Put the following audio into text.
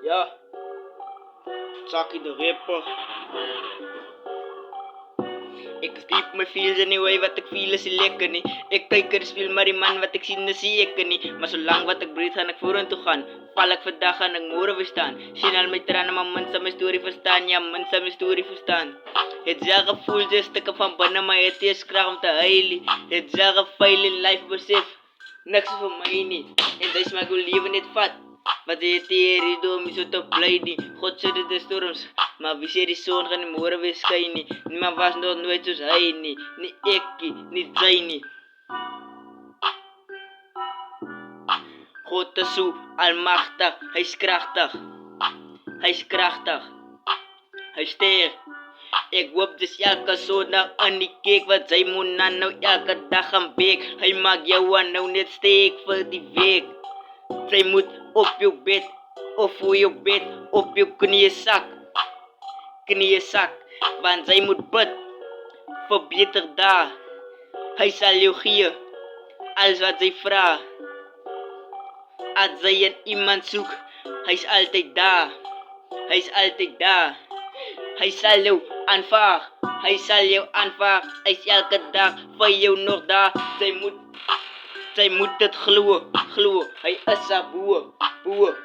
Ja, Chucky de Ripper. Ik diep mijn feels anyway, wat ik feel is lekker niet. Ik kijk er speel maar die man, wat ik zie zie ik niet. Maar zolang wat ik breed ga ik vorentoe gaan. Val ik vandaag aan ik morgen weer staan. Zien al mijn tranen, maar mensen mijn story verstaan. Ja, mensen mijn story verstaan. Het zijn gevoel, dus stukken van binnen, maar het is kracht om te huilen. Het zijn geveil in life besef. Niks voor mij niet. En dat is mijn leven niet vat. Wat het hier door me zo te blij niet. God zit de storms. Maar wie zei die zon gaan niet morgen weer schijnen. Niemand was nog nooit zoals hij niet. Niet ik, niet zij niet. God is zo almachtig. Hij is krachtig. Hij is krachtig. Hij is sterk. Ik hoop dus elke zondag aan die keek. Wat zij moet nou elke dag gaan beek. Hij maakt jou aan nou net steek voor die week. Zij moet op je bed, of voor je bed, op je knieën zak, want zij moet bid, verbeter daar. Hij zal je geven, alles wat zij vraagt. Als zij een iemand zoekt, hij is altijd daar. Hij is altijd daar. Hij zal jou aanvaarden, hij zal jou aanvaarden. Hij is elke dag voor jou nog daar. Zij moet het geloven. Hij is een boer.